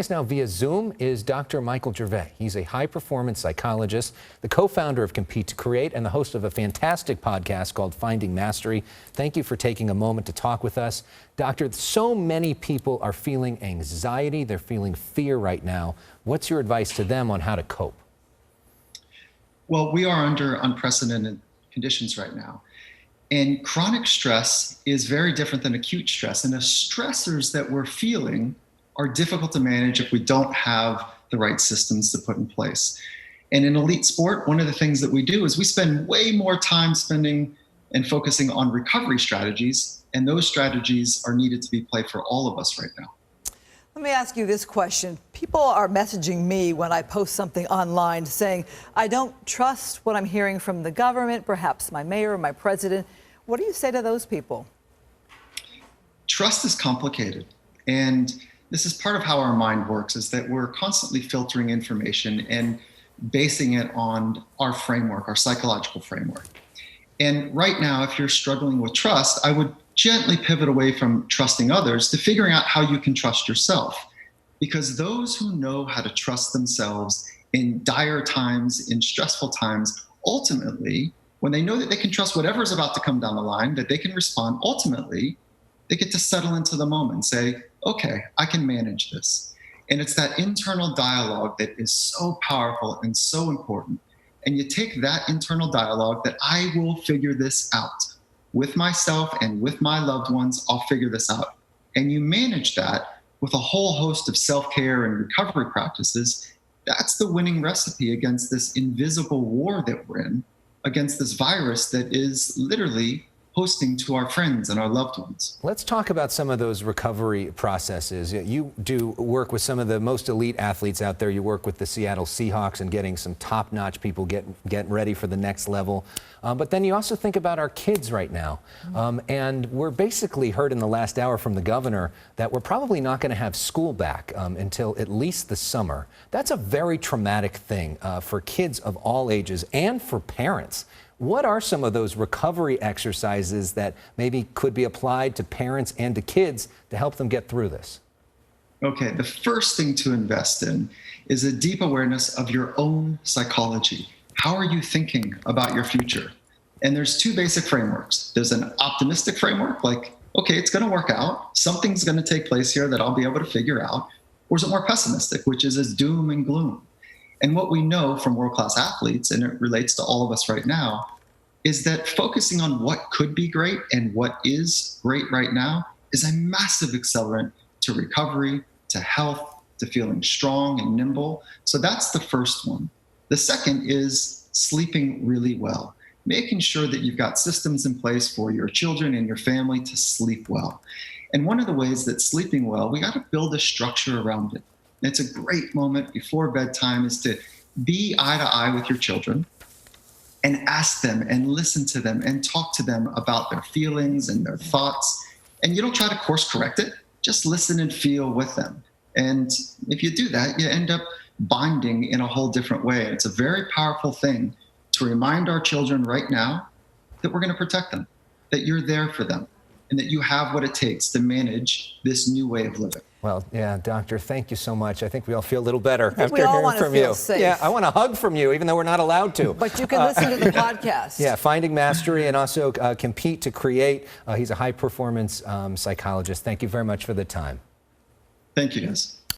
us now via Zoom is Dr. Michael Gervais. He's a high-performance psychologist, the co-founder of Compete to Create, and the host of a fantastic podcast called Finding Mastery. Thank you for taking a moment to talk with us. Doctor, so many people are feeling anxiety. They're feeling fear right now. What's your advice to them on how to cope? Well, we are under unprecedented conditions right now. And chronic stress is very different than acute stress. And the stressors that we're feeling are difficult to manage if we don't have the right systems to put in place. And in elite sport, one of the things that we do is we spend way more time spending and focusing on recovery strategies. And those strategies are needed to be played for all of us right now. Let me ask you this question. People are messaging me when I post something online saying, I don't trust what I'm hearing from the government, perhaps my mayor or my president. What do you say to those people? Trust is complicated. And this is part of how our mind works, is that we're constantly filtering information and basing it on our framework, our psychological framework. And right now, if you're struggling with trust, I would gently pivot away from trusting others to figuring out how you can trust yourself. Because those who know how to trust themselves in dire times, in stressful times, ultimately, when they know that they can trust whatever is about to come down the line, that they can respond, ultimately, they get to settle into the moment and say, okay, I can manage this. And it's that internal dialogue that is so powerful and so important. And you take that internal dialogue that I will figure this out with myself and with my loved ones, I'll figure this out. And you manage that with a whole host of self-care and recovery practices. That's the winning recipe against this invisible war that we're in, against this virus that is literally hosting to our friends and our loved ones. Let's talk about some of those recovery processes. You do work with some of the most elite athletes out there. You work with the Seattle Seahawks and getting some top-notch people get ready for the next level. But then you also think about our kids right now. And we're basically heard in the last hour from the governor that we're probably not going to have school back until at least the summer. That's a very traumatic thing for kids of all ages and for parents. What are some of those recovery exercises that maybe could be applied to parents and to kids to help them get through this? Okay, the first thing to invest in is a deep awareness of your own psychology. How are you thinking about your future? And there's two basic frameworks. There's an optimistic framework, like, okay, it's going to work out. Something's going to take place here that I'll be able to figure out. Or is it more pessimistic, which is as doom and gloom? And what we know from world-class athletes, and it relates to all of us right now, is that focusing on what could be great and what is great right now is a massive accelerant to recovery, to health, to feeling strong and nimble. So that's the first one. The second is sleeping really well, making sure that you've got systems in place for your children and your family to sleep well. And one of the ways that sleeping well, we got to build a structure around it. It's a great moment before bedtime is to be eye to eye with your children and ask them and listen to them and talk to them about their feelings and their thoughts. And you don't try to course correct it, just listen and feel with them. And if you do that, you end up bonding in a whole different way. It's a very powerful thing to remind our children right now that we're going to protect them, that you're there for them, and that you have what it takes to manage this new way of living. Well, yeah, Doctor, thank you so much. I think we all feel a little better after we all hearing want to from feel you. safe. Yeah, I want a hug from you, even though we're not allowed to. But you can listen to the podcast. Yeah, Finding Mastery and also Compete to Create. He's a high-performance psychologist. Thank you very much for the time. Thank you, guys.